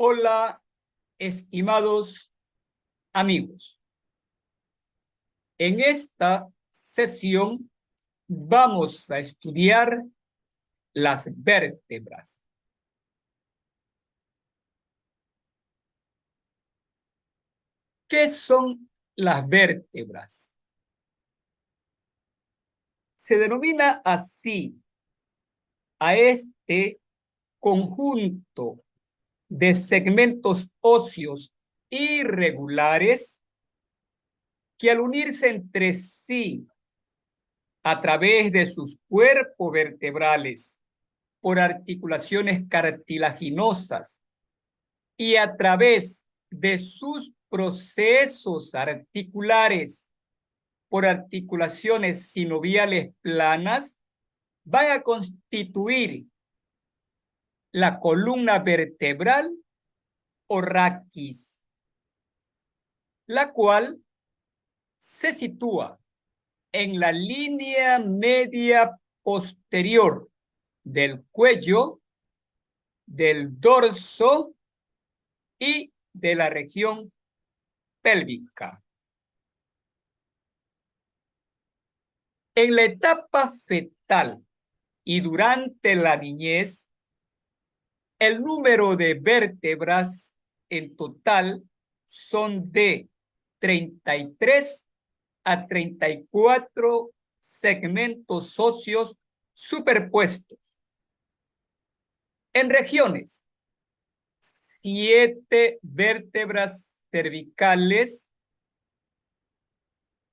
Hola, estimados amigos. En esta sesión vamos a estudiar las vértebras. ¿Qué son las vértebras? Se denomina así a este conjunto de segmentos óseos irregulares que al unirse entre sí a través de sus cuerpos vertebrales por articulaciones cartilaginosas y a través de sus procesos articulares por articulaciones sinoviales planas, van a constituir la columna vertebral o raquis, la cual se sitúa en la línea media posterior del cuello, del dorso y de la región pélvica. En la etapa fetal y durante la niñez, el número de vértebras en total son de 33 a 34 segmentos óseos superpuestos. En regiones, 7 vértebras cervicales,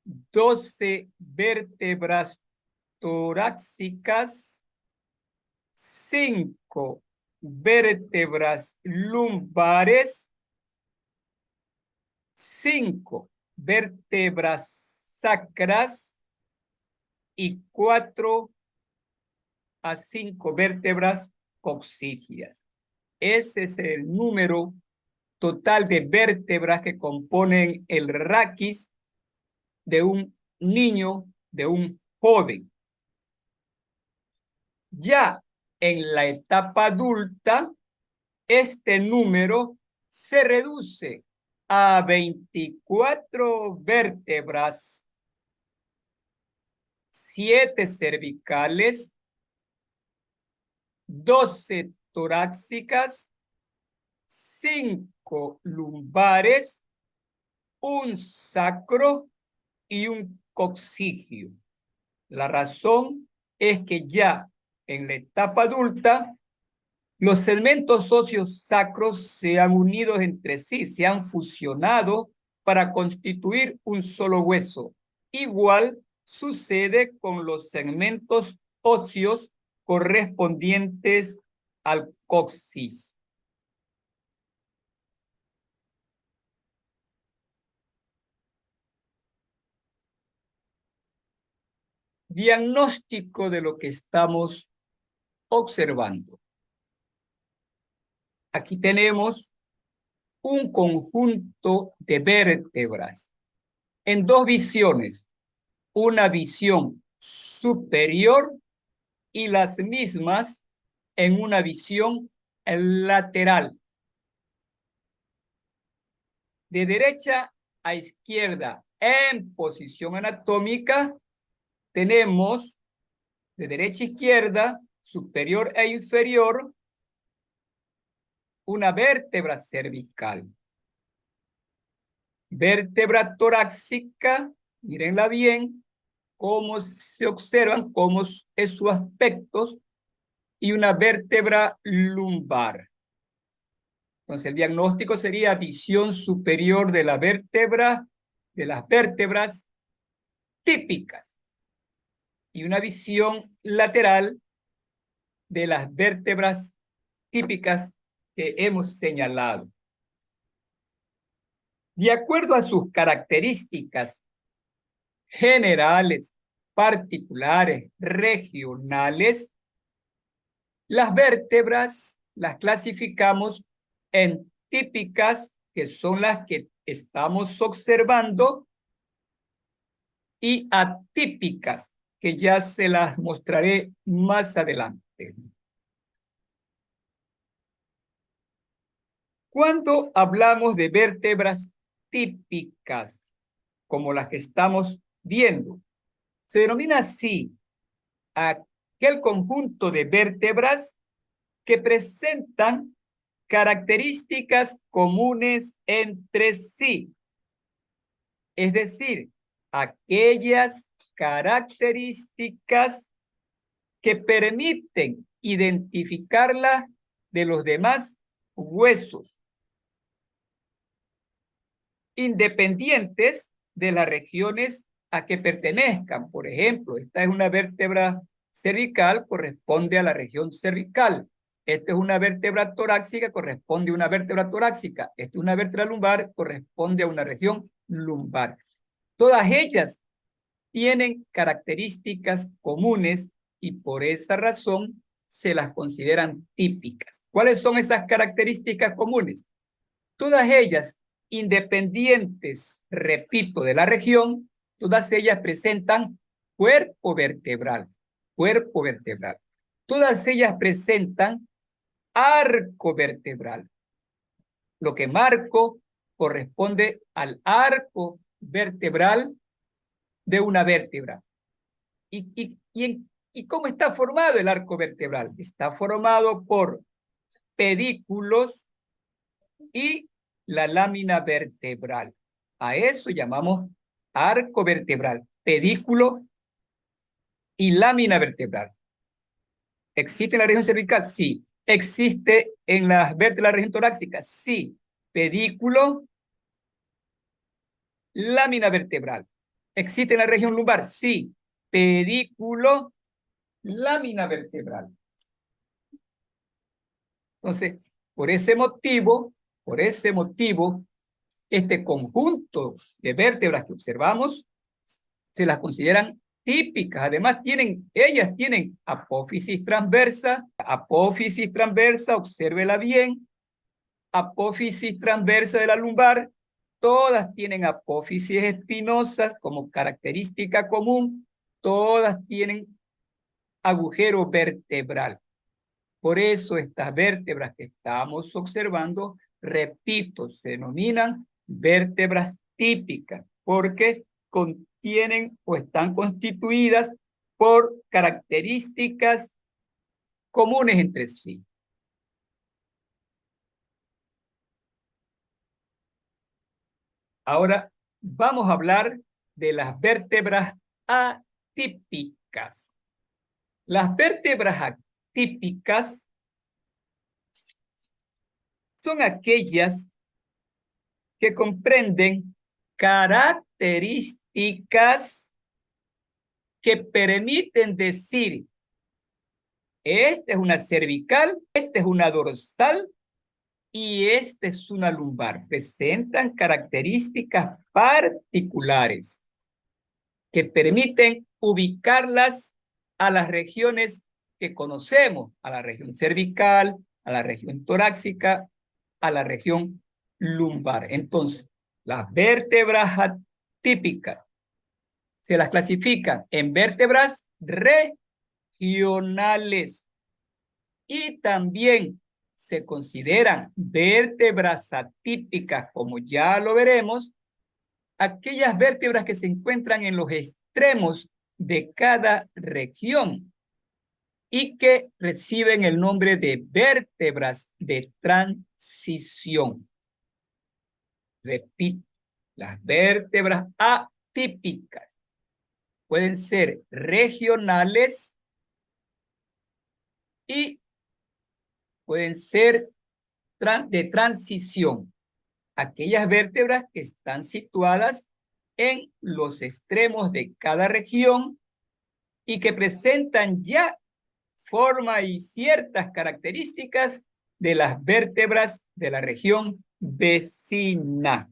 12 vértebras torácicas, 5 vértebras lumbares, 5 vértebras sacras y 4 a 5 vértebras coxígeas. Ese es el número total de vértebras que componen el raquis de un niño, de un joven. Ya en la etapa adulta, este número se reduce a 24 vértebras, 7 cervicales, 12 torácicas, 5 lumbares, un sacro y un coxígeo. La razón es que ya en la etapa adulta, los segmentos óseos sacros se han unido entre sí, se han fusionado para constituir un solo hueso. Igual sucede con los segmentos óseos correspondientes al coxis. Diagnóstico de lo que estamos observando. Aquí tenemos un conjunto de vértebras en dos visiones, una visión superior y las mismas en una visión lateral. De derecha a izquierda en posición anatómica tenemos de derecha a izquierda, superior e inferior, una vértebra cervical. Vértebra torácica, mírenla bien, cómo se observan, cómo es su aspecto, y una vértebra lumbar. Entonces, el diagnóstico sería visión superior de la vértebra, de las vértebras típicas, y una visión lateral de las vértebras típicas que hemos señalado. De acuerdo a sus características generales, particulares, regionales, las vértebras las clasificamos en típicas, que son las que estamos observando, y atípicas, que ya se las mostraré más adelante. Cuando hablamos de vértebras típicas, como las que estamos viendo, se denomina así aquel conjunto de vértebras que presentan características comunes entre sí. Es decir, aquellas características que permiten identificarla de los demás huesos, independientes de las regiones a que pertenezcan. Por ejemplo, esta es una vértebra cervical, corresponde a la región cervical. Esta es una vértebra torácica, corresponde a una vértebra torácica. Esta es una vértebra lumbar, corresponde a una región lumbar. Todas ellas tienen características comunes y por esa razón se las consideran típicas. ¿Cuáles son esas características comunes? Todas ellas, independientes, repito, de la región, todas ellas presentan cuerpo vertebral, cuerpo vertebral. Todas ellas presentan arco vertebral. Lo que marco corresponde al arco vertebral de una vértebra. ¿Y cómo está formado el arco vertebral? Está formado por pedículos y la lámina vertebral. A eso llamamos arco vertebral, pedículo y lámina vertebral. ¿Existe en la región cervical? Sí. ¿Existe en las vértebras de la región torácica? Sí. Pedículo, lámina vertebral. ¿Existe en la región lumbar? Sí. Pedículo, lámina vertebral. Entonces, por ese motivo, este conjunto de vértebras que observamos se las consideran típicas. Además, ellas tienen apófisis transversa, obsérvela bien, apófisis transversa de la lumbar, todas tienen apófisis espinosas como característica común, todas tienen agujero vertebral. Por eso estas vértebras que estamos observando, repito, se denominan vértebras típicas, porque contienen o están constituidas por características comunes entre sí. Ahora vamos a hablar de las vértebras atípicas. Las vértebras atípicas son aquellas que comprenden características que permiten decir, esta es una cervical, esta es una dorsal y esta es una lumbar. Presentan características particulares que permiten ubicarlas a las regiones que conocemos, a la región cervical, a la región torácica, a la región lumbar. Entonces, las vértebras atípicas se las clasifican en vértebras regionales y también se consideran vértebras atípicas, como ya lo veremos, aquellas vértebras que se encuentran en los extremos de cada región y que reciben el nombre de vértebras de transición. Repito, las vértebras atípicas pueden ser regionales y pueden ser de transición. Aquellas vértebras que están situadas en los extremos de cada región y que presentan ya forma y ciertas características de las vértebras de la región vecina.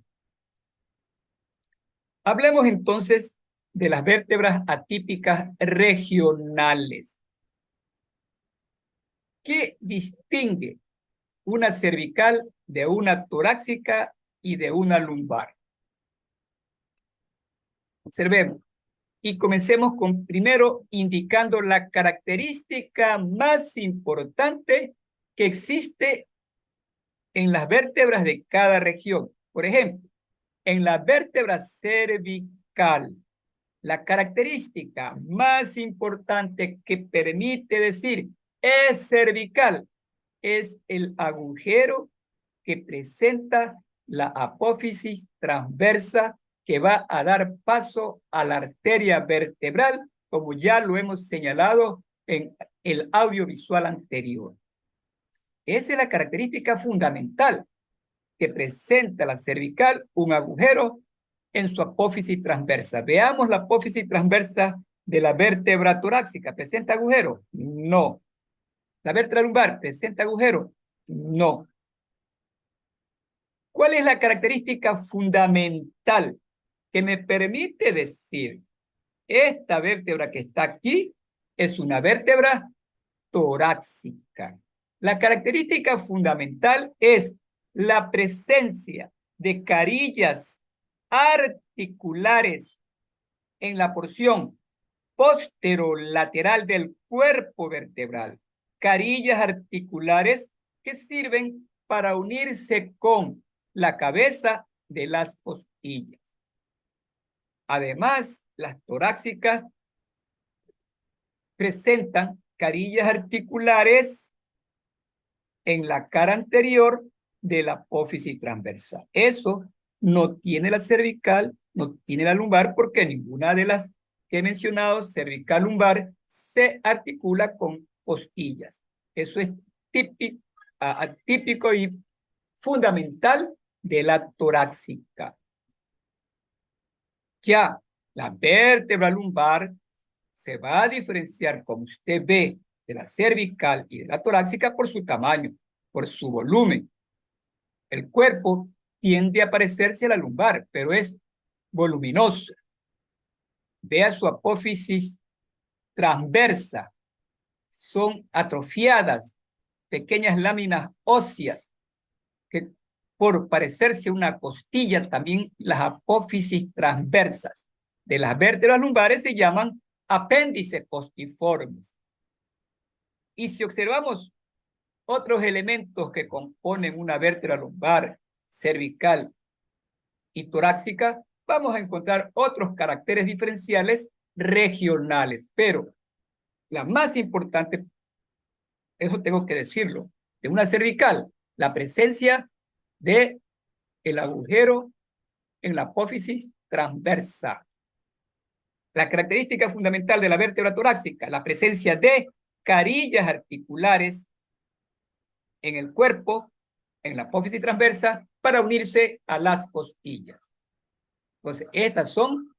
Hablemos entonces de las vértebras atípicas regionales. ¿Qué distingue una cervical de una torácica y de una lumbar? Observemos y comencemos con primero indicando la característica más importante que existe en las vértebras de cada región. Por ejemplo, en la vértebra cervical, la característica más importante que permite decir es cervical es el agujero que presenta la apófisis transversa que va a dar paso a la arteria vertebral, como ya lo hemos señalado en el audiovisual anterior. Esa es la característica fundamental que presenta la cervical, un agujero en su apófisis transversa. Veamos la apófisis transversa de la vértebra torácica. ¿Presenta agujero? No. ¿La vértebra lumbar presenta agujero? No. ¿Cuál es la característica fundamental que me permite decir esta vértebra que está aquí es una vértebra torácica? La característica fundamental es la presencia de carillas articulares en la porción posterolateral del cuerpo vertebral. Carillas articulares que sirven para unirse con la cabeza de las costillas. Además, las torácicas presentan carillas articulares en la cara anterior de la apófisis transversal. Eso no tiene la cervical, no tiene la lumbar, porque ninguna de las que he mencionado, cervical, lumbar, se articula con costillas. Eso es típico y fundamental de la torácica. Ya la vértebra lumbar se va a diferenciar, como usted ve, de la cervical y de la torácica por su tamaño, por su volumen. El cuerpo tiende a parecerse a la lumbar, pero es voluminoso. Vea su apófisis transversa. Son atrofiadas, pequeñas láminas óseas que por parecerse a una costilla, también las apófisis transversas de las vértebras lumbares se llaman apéndices costiformes. Y si observamos otros elementos que componen una vértebra lumbar, cervical y torácica, vamos a encontrar otros caracteres diferenciales regionales. Pero la más importante, eso tengo que decirlo, de una cervical, la presencia de el agujero en la apófisis transversa. La característica fundamental de la vértebra torácica, la presencia de carillas articulares en el cuerpo, en la apófisis transversa, para unirse a las costillas. Entonces, estas son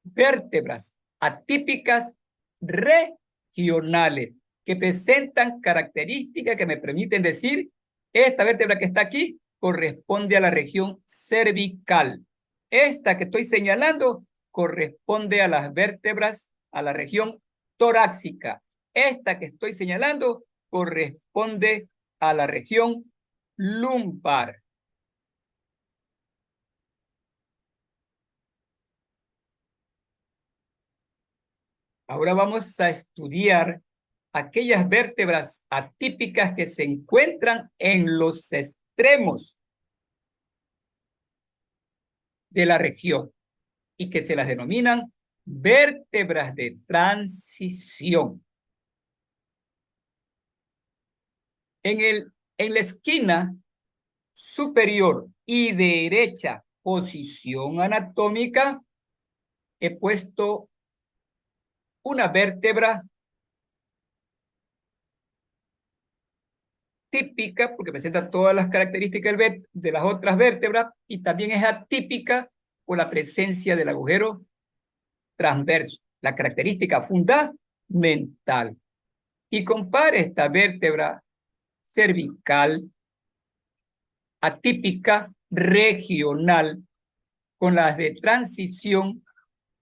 vértebras atípicas regionales que presentan características que me permiten decir esta vértebra que está aquí corresponde a la región cervical. Esta que estoy señalando corresponde a las vértebras, a la región torácica. Esta que estoy señalando corresponde a la región lumbar. Ahora vamos a estudiar aquellas vértebras atípicas que se encuentran en los extremos de la región y que se las denominan vértebras de transición. En la esquina superior y derecha posición anatómica he puesto una vértebra típica porque presenta todas las características de las otras vértebras y también es atípica por la presencia del agujero transverso, la característica fundamental. Y compare esta vértebra cervical atípica regional con las de transición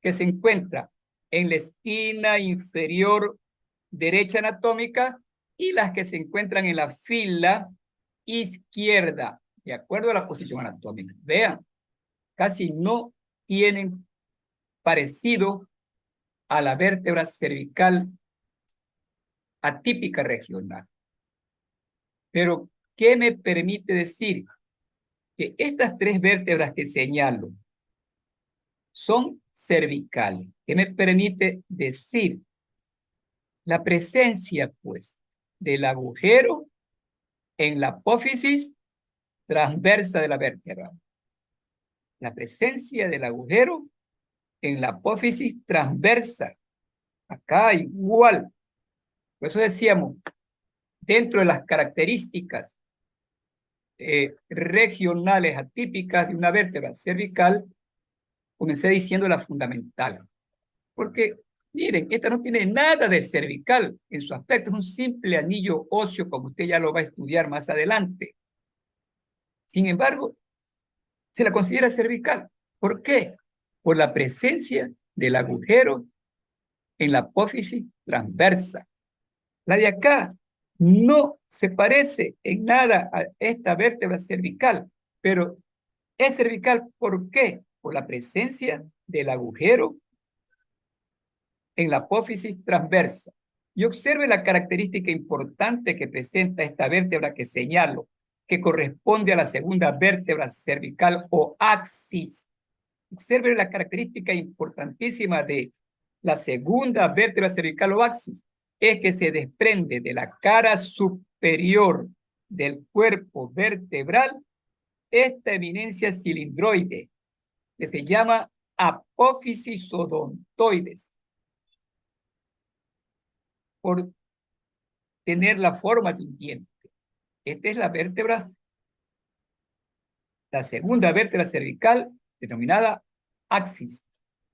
que se encuentra en la esquina inferior derecha anatómica y las que se encuentran en la fila izquierda, de acuerdo a la posición anatómica. Vean, casi no tienen parecido a la vértebra cervical atípica regional. Pero, ¿qué me permite decir? Que estas tres vértebras que señalo son cervicales. ¿Qué me permite decir? La presencia, pues, del agujero en la apófisis transversa de la vértebra. La presencia del agujero en la apófisis transversa. Acá igual. Por eso decíamos, dentro de las características regionales atípicas de una vértebra cervical, comencé diciendo la fundamental. Porque, miren, esta no tiene nada de cervical en su aspecto, es un simple anillo óseo, como usted ya lo va a estudiar más adelante. Sin embargo, se la considera cervical. ¿Por qué? Por la presencia del agujero en la apófisis transversa. La de acá no se parece en nada a esta vértebra cervical, pero es cervical. ¿Por qué? Por la presencia del agujero en la apófisis transversa. Y observe la característica importante que presenta esta vértebra que señalo, que corresponde a la segunda vértebra cervical o axis. Observe la característica importantísima de la segunda vértebra cervical o axis, es que se desprende de la cara superior del cuerpo vertebral esta eminencia cilindroide, que se llama apófisis odontoides, por tener la forma de un diente. Esta es la vértebra, la segunda vértebra cervical, denominada axis.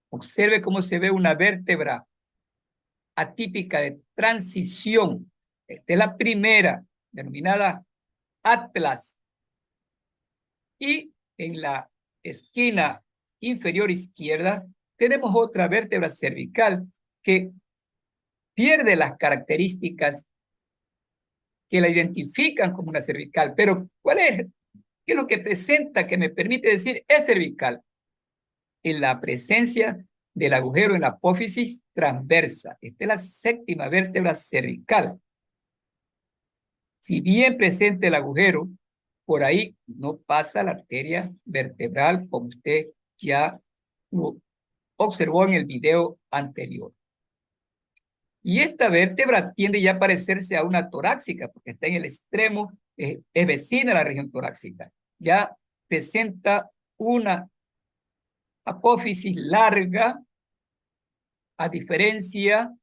Observe cómo se ve una vértebra atípica de transición. Esta es la primera, denominada atlas. Y en la esquina inferior izquierda tenemos otra vértebra cervical que pierde las características que la identifican como una cervical. Pero, ¿cuál es? ¿Qué es lo que presenta que me permite decir es cervical? En la presencia del agujero en la apófisis transversa. Esta es la séptima vértebra cervical. Si bien presente el agujero, por ahí no pasa la arteria vertebral, como usted ya lo observó en el video anterior. Y esta vértebra tiende ya a parecerse a una torácica, porque está en el extremo, es vecina a la región torácica. Ya presenta una apófisis larga, a diferencia,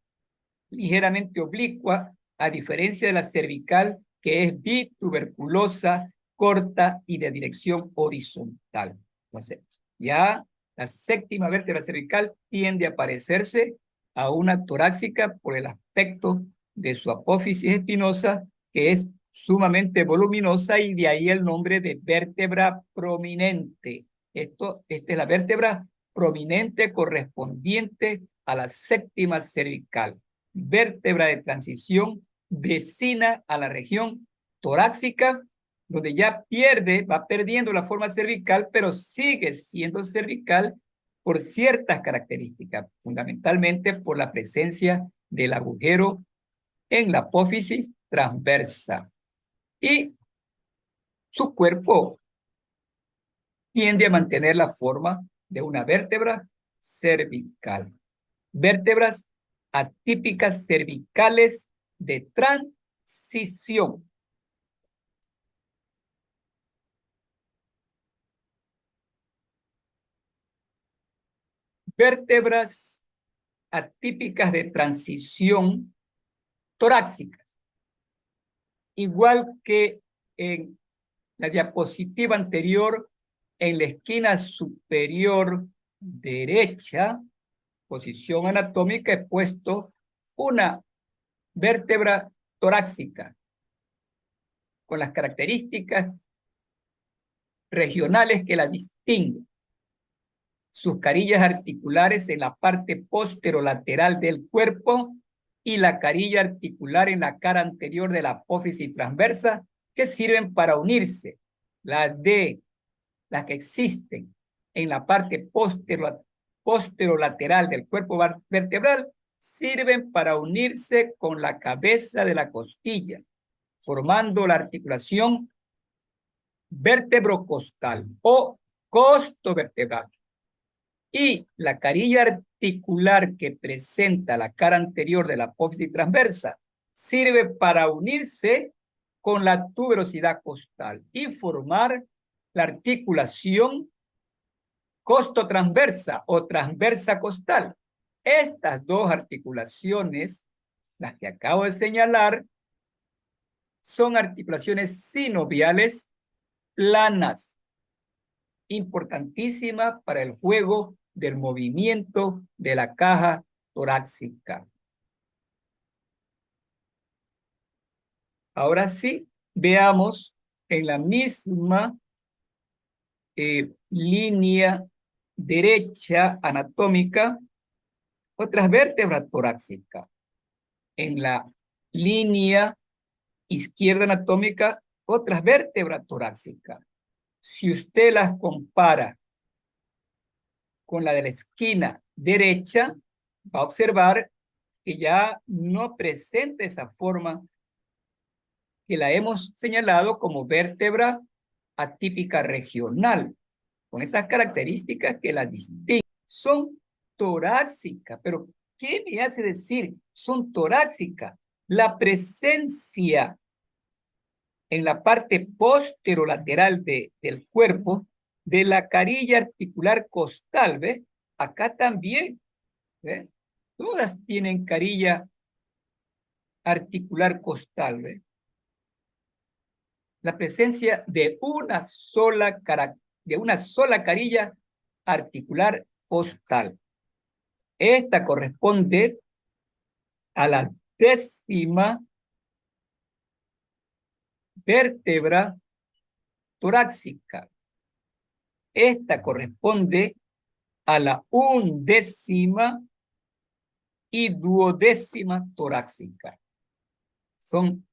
ligeramente oblicua, a diferencia de la cervical, que es bituberculosa, corta y de dirección horizontal. Entonces, ya la séptima vértebra cervical tiende a parecerse a una torácica por el aspecto de su apófisis espinosa, que es sumamente voluminosa, y de ahí el nombre de vértebra prominente. Esta es la vértebra prominente correspondiente a la séptima cervical. Vértebra de transición vecina a la región torácica, donde ya va perdiendo la forma cervical, pero sigue siendo cervical por ciertas características, fundamentalmente por la presencia del agujero en la apófisis transversa. Y su cuerpo tiende a mantener la forma de una vértebra cervical. Vértebras atípicas cervicales de transición. Vértebras atípicas de transición torácicas. Igual que en la diapositiva anterior, en la esquina superior derecha, posición anatómica, he puesto una vértebra torácica con las características regionales que la distinguen. Sus carillas articulares en la parte posterolateral del cuerpo y la carilla articular en la cara anterior de la apófisis transversa, que sirven para unirse. Las que existen en la parte posterolateral del cuerpo vertebral sirven para unirse con la cabeza de la costilla, formando la articulación vértebro-costal o costo vertebral. Y la carilla articular que presenta la cara anterior de la apófisis transversa sirve para unirse con la tuberosidad costal y formar la articulación costo-transversa o transversa costal. Estas dos articulaciones, las que acabo de señalar, son articulaciones sinoviales planas, importantísimas para el juego del movimiento de la caja torácica. Ahora sí, veamos en la misma línea derecha anatómica otras vértebras torácicas. En la línea izquierda anatómica otras vértebras torácicas. Si usted las compara con la de la esquina derecha, va a observar que ya no presenta esa forma que la hemos señalado como vértebra atípica regional, con esas características que la distinguen. Son torácicas, pero ¿qué me hace decir son torácicas? La presencia en la parte posterolateral del cuerpo de la carilla articular costal, ¿ves? Acá también, ¿ves? Todas tienen carilla articular costal, ¿ves? La presencia de una sola carilla articular costal. Esta corresponde a la 10ª vértebra torácica. Esta corresponde a la 11ª y 12ª torácica. Son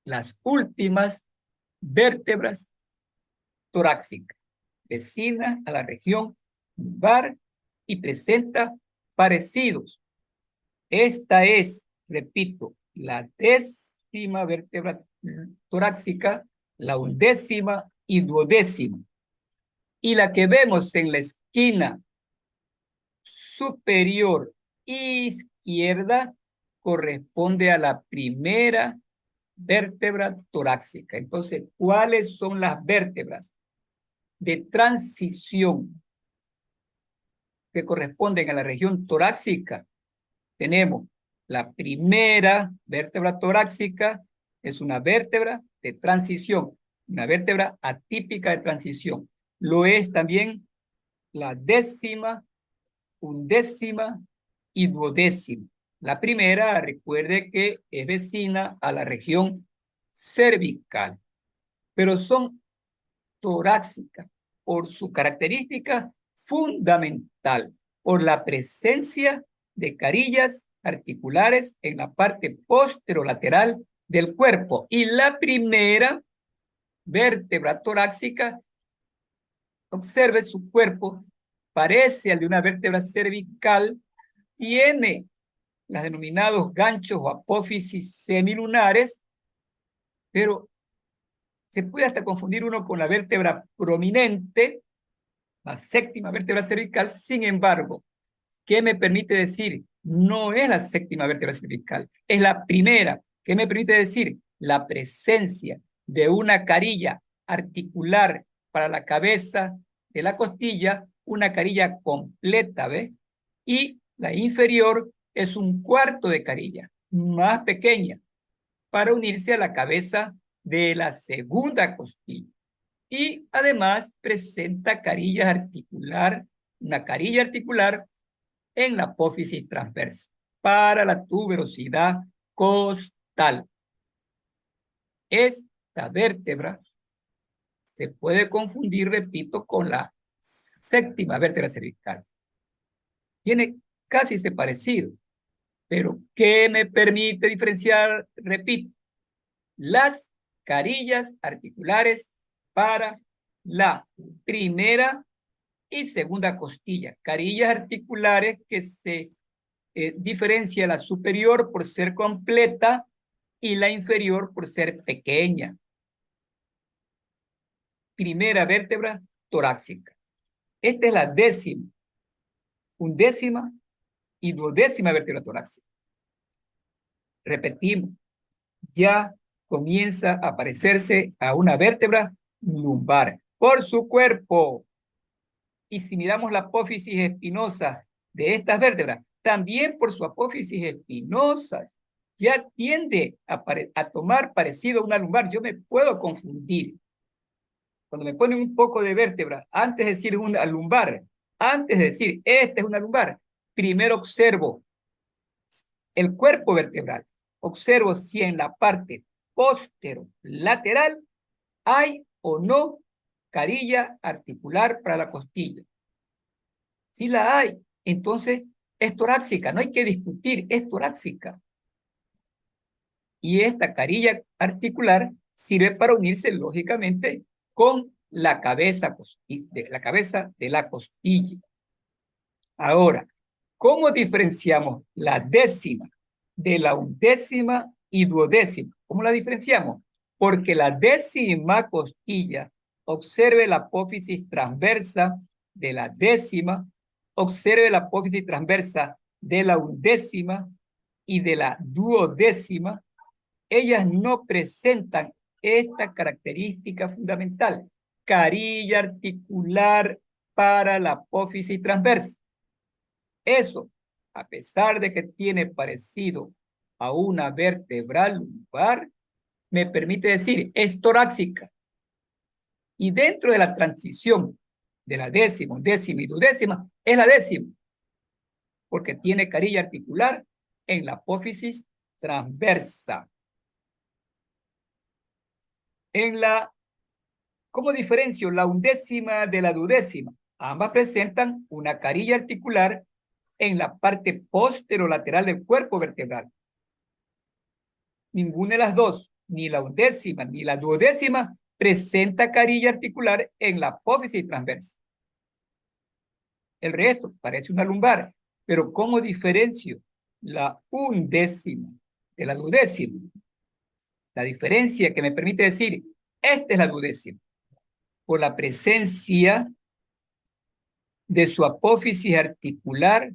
las últimas vértebras torácicas, vecinas a la región lumbar y presenta parecidos. Esta es, repito, la 10ª vértebra torácica, la 11ª y 12ª. Y la que vemos en la esquina superior izquierda corresponde a la primera vértebra torácica. Entonces, ¿cuáles son las vértebras de transición que corresponden a la región torácica? Tenemos la primera vértebra torácica, es una vértebra de transición, una vértebra atípica de transición. Lo es también la 10ª, 11ª y 12ª. La primera, recuerde que es vecina a la región cervical, pero son torácicas por su característica fundamental, por la presencia de carillas articulares en la parte posterolateral del cuerpo. Y la primera vértebra torácica, observe su cuerpo, parece al de una vértebra cervical, tiene los denominados ganchos o apófisis semilunares, pero se puede hasta confundir uno con la vértebra prominente, la 7ª vértebra cervical. Sin embargo, ¿qué me permite decir? No es la 7ª vértebra cervical, es la primera. ¿Qué me permite decir? La presencia de una carilla articular para la cabeza de la costilla, una carilla completa, ¿ves? Y la inferior es un cuarto de carilla, más pequeña, para unirse a la cabeza de la segunda costilla. Y además presenta carilla articular, una carilla articular en la apófisis transversa para la tuberosidad costal. Esta vértebra se puede confundir, repito, con la 7ª vértebra cervical. Tiene casi ese parecido, pero ¿qué me permite diferenciar? Repito, las carillas articulares para la primera y segunda costilla. Carillas articulares que se diferencia la superior por ser completa y la inferior por ser pequeña. primera vértebra torácica. Esta es la décima, undécima y duodécima vértebra torácica. Repetimos, ya comienza a parecerse a una vértebra lumbar por su cuerpo. Y si miramos la apófisis espinosa de estas vértebras, también por su apófisis espinosa, ya tiende a tomar parecido a una lumbar. Yo me puedo confundir. Cuando me ponen un poco de vértebra, antes de decir una lumbar, antes de decir esta es una lumbar, primero observo el cuerpo vertebral. Observo si en la parte posterolateral hay o no carilla articular para la costilla. Si la hay, entonces es torácica, no hay que discutir, es torácica. Y esta carilla articular sirve para unirse lógicamente con la cabeza de la costilla. Ahora, ¿cómo diferenciamos la décima de la undécima y duodécima? ¿Cómo la diferenciamos? Porque la décima costilla, observe la apófisis transversa de la décima, observe la apófisis transversa de la undécima y de la duodécima, ellas no presentan esta característica fundamental, carilla articular para la apófisis transversa. Eso, a pesar de que tiene parecido a una vértebra lumbar, me permite decir, es torácica. Y dentro de la transición de la décima, undécima y duodécima, es la décima, porque tiene carilla articular en la apófisis transversa. ¿Cómo diferencio la undécima de la duodécima? Ambas presentan una carilla articular en la parte posterolateral del cuerpo vertebral. Ninguna de las dos, ni la undécima ni la duodécima, presenta carilla articular en la apófisis transversa. El resto parece una lumbar, pero ¿cómo diferencio la undécima de la duodécima? La diferencia que me permite decir, esta es la duodécima, por la presencia de su apófisis articular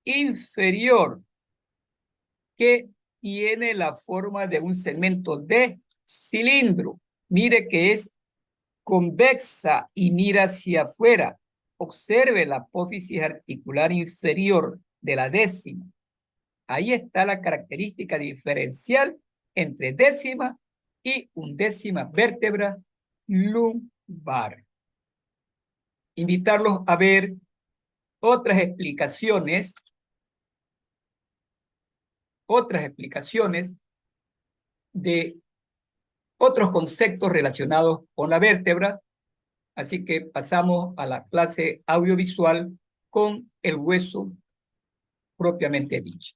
inferior, que tiene la forma de un segmento de cilindro. Mire que es convexa y mira hacia afuera. Observe la apófisis articular inferior de la décima. Ahí está la característica diferencial entre décima y undécima vértebra lumbar. Invitarlos a ver otras explicaciones de otros conceptos relacionados con la vértebra. Así que pasamos a la clase audiovisual con el hueso propiamente dicho.